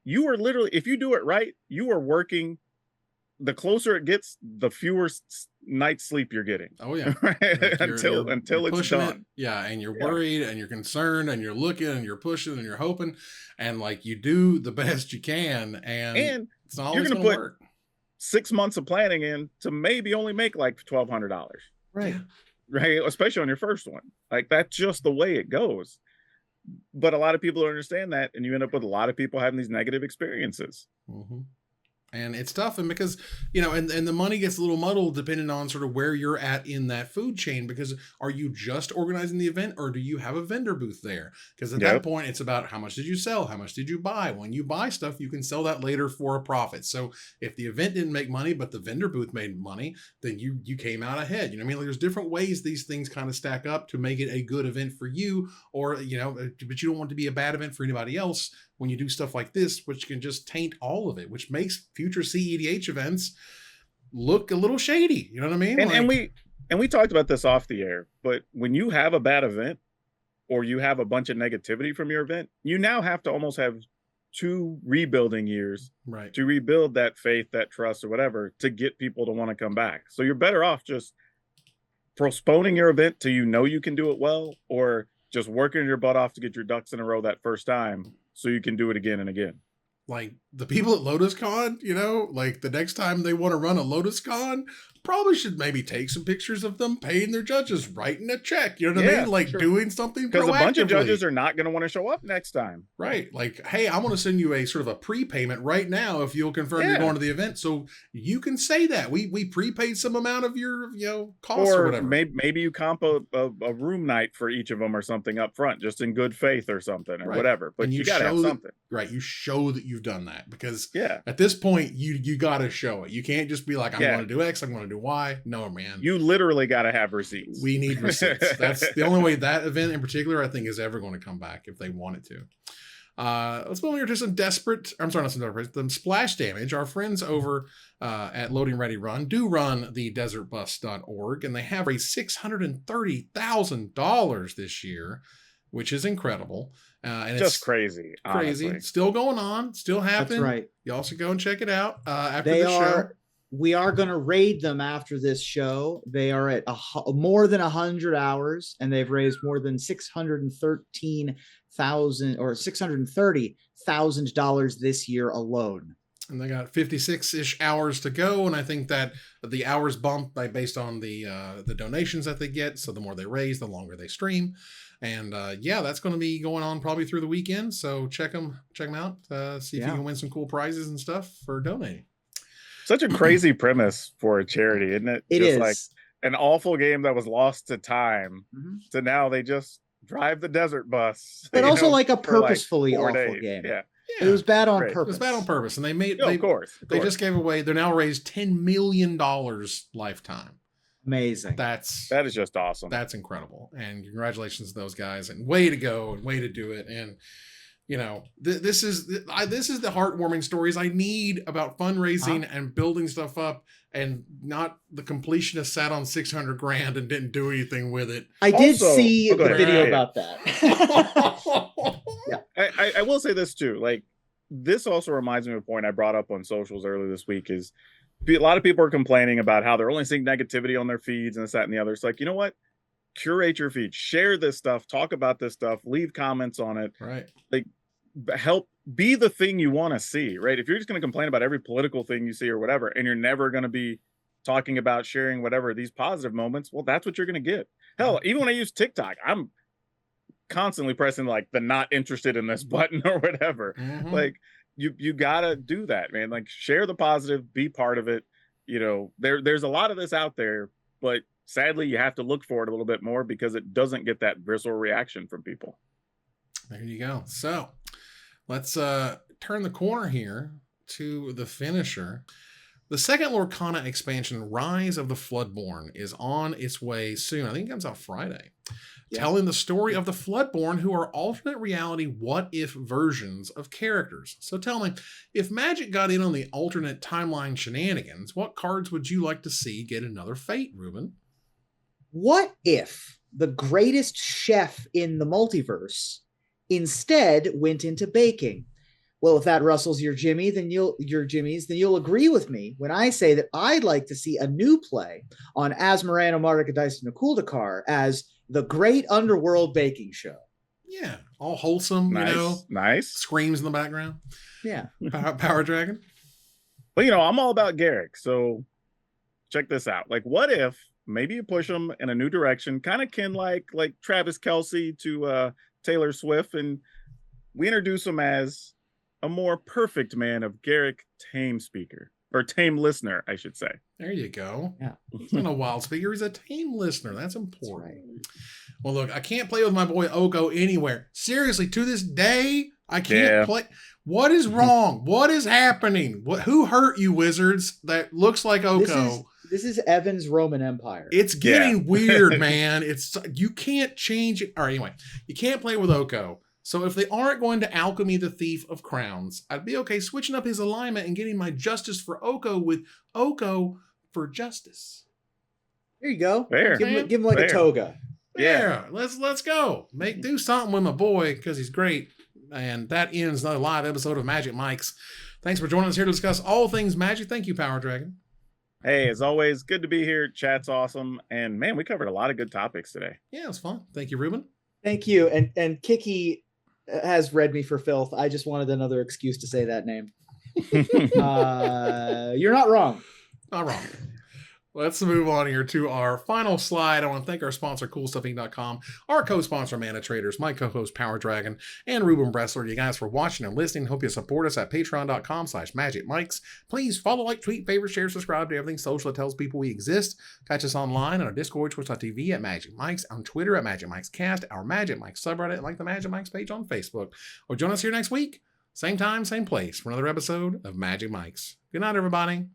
you are literally, if you do it right, you are working. The closer it gets, the fewer night's sleep you're getting. Oh yeah, right? until it's done. Yeah, and you're worried, and you're concerned, and you're looking, and you're pushing, and you're hoping, and like you do the best you can, and it's not always going to work. 6 months of planning in to maybe only make like $1,200. Right. Right. Especially on your first one. Like, that's just the way it goes. But a lot of people don't understand that, and you end up with a lot of people having these negative experiences. Mm-hmm. And it's tough, and because, and the money gets a little muddled depending on sort of where you're at in that food chain, because are you just organizing the event, or do you have a vendor booth there? Because at that point, it's about how much did you sell? How much did you buy? When you buy stuff, you can sell that later for a profit. So if the event didn't make money, but the vendor booth made money, then you came out ahead. You know what I mean? Like, there's different ways these things kind of stack up to make it a good event for you, or, but you don't want it to be a bad event for anybody else when you do stuff like this, which can just taint all of it, which makes future CEDH events look a little shady. You know what I mean? And we talked about this off the air, but when you have a bad event, or you have a bunch of negativity from your event, you now have to almost have 2 rebuilding years, right, to rebuild that faith, that trust, or whatever, to get people to want to come back. So you're better off just postponing your event till you can do it well, or just working your butt off to get your ducks in a row that first time, so you can do it again and again. Like the people at LotusCon, like the next time they want to run a LotusCon, probably should maybe take some pictures of them paying their judges, writing a check. You know what I mean? Like doing something because a bunch of judges are not going to want to show up next time. Right. Like, hey, I want to send you a sort of a prepayment right now if you'll confirm you're going to the event. So you can say that we prepaid some amount of your costs or whatever. Maybe you comp a room night for each of them or something up front, just in good faith or something or whatever. But you got to have something. Right. You show that you've done that, because at this point you got to show it. You can't just be like, I'm going to do X, I'm going to do Y. No, man. You literally got to have receipts. We need receipts. That's the only way that event in particular, I think, is ever going to come back if they want it to. Let's move on to some splash damage. Our friends over at Loading Ready Run do run the desertbus.org, and they have raised $630,000 this year, which is incredible. And just crazy. Crazy. Still going on. Still happening. That's right. You also go and check it out after the show. We are going to raid them after this show. They are at more than 100 hours, and they've raised more than $630,000 this year alone. And they got 56-ish hours to go, and I think that the hours bump based on the donations that they get. So the more they raise, the longer they stream. And that's going to be going on probably through the weekend. So check them out. See if you can win some cool prizes and stuff for donating. Such a crazy premise for a charity, isn't it? It is like an awful game that was lost to time. To now they just drive the desert bus. But also like a purposefully awful game. Yeah. It was bad on purpose. It was bad on purpose. And they made, of course. They just gave away, they're now raised $10 million lifetime. Amazing. That is just awesome. That's incredible. And congratulations to those guys, and way to go and way to do it. And you know, this is the heartwarming stories I need about fundraising and building stuff up, and not the completionist sat on $600,000 and didn't do anything with it. I did see the video about that. Yeah. I will say this too. Like, this also reminds me of a point I brought up on socials earlier this week. Is a lot of people are complaining about how they're only seeing negativity on their feeds and this, that, and the other. It's like, you know what? Curate your feed, share this stuff, talk about this stuff, leave comments on it. Right. Like, help be the thing you want to see, right? If you're just going to complain about every political thing you see or whatever, and you're never going to be talking about sharing whatever these positive moments, well, that's what you're going to get. Hell, even when I use TikTok, I'm constantly pressing like the not interested in this button or whatever. Like, you gotta do that, man. Like, share the positive, be part of it. You know, there's a lot of this out there, but sadly you have to look for it a little bit more because it doesn't get that visceral reaction from people. There you go. So let's turn the corner here to the finisher. The second Lorcana expansion, Rise of the Floodborn, is on its way soon. I think it comes out Friday. Yeah. Telling the story of the Floodborn, who are alternate reality what-if versions of characters. So tell me, if Magic got in on the alternate timeline shenanigans, what cards would you like to see get another fate, Ruben? What if the greatest chef in the multiverse instead went into baking? Well, if that rustles your jimmies, then you'll agree with me when I say that I'd like to see a new play on Asmarano Marikadice Nakuldakar as the Great Underworld Baking Show. Yeah, all wholesome, nice, you know. Nice. Screams in the background. Yeah. Power Dragon. Well, you know, I'm all about Garrick, so check this out. Like, what if maybe you push him in a new direction, kind of kin like Travis Kelce to Taylor Swift, and we introduce him as a more perfect man of Garrick tame speaker, or tame listener, I should say. There you go. Yeah. He's not a wild speaker. He's a tame listener. That's important. That's right. Well, look, I can't play with my boy Oko anywhere. Seriously, to this day, I can't play. What is wrong? What is happening? Who hurt you, Wizards? That looks like Oko. This is Evan's Roman Empire. It's getting weird, man. You can't change it. All right, anyway, you can't play with Oko. So if they aren't going to alchemy the Thief of Crowns, I'd be okay switching up his alignment and getting my Justice for Oko with Oko for Justice. There you go. Fair. Give him like a toga. Yeah, let's go. Do something with my boy because he's great. And that ends another live episode of Magic Mike's. Thanks for joining us here to discuss all things Magic. Thank you, Power Dragon. Hey, as always, good to be here. Chat's awesome. And man, we covered a lot of good topics today. Yeah, it was fun. Thank you, Ruben. Thank you. And Kiki has read me for filth. I just wanted another excuse to say that name. You're not wrong. Not wrong. Let's move on here to our final slide. I want to thank our sponsor, CoolStuffing.com, our co-sponsor, Mana Traders, my co-host, Power Dragon, and Ruben Bressler. You guys for watching and listening. Hope you support us at patreon.com/magicmikes. Please follow, like, tweet, favorite, share, subscribe to everything social that tells people we exist. Catch us online on our Discord, twitch.tv at Magic Mikes, on Twitter at Magic Mikes Cast, our Magic Mikes subreddit, and like the Magic Mikes page on Facebook. Or join us here next week, same time, same place, for another episode of Magic Mikes. Good night, everybody.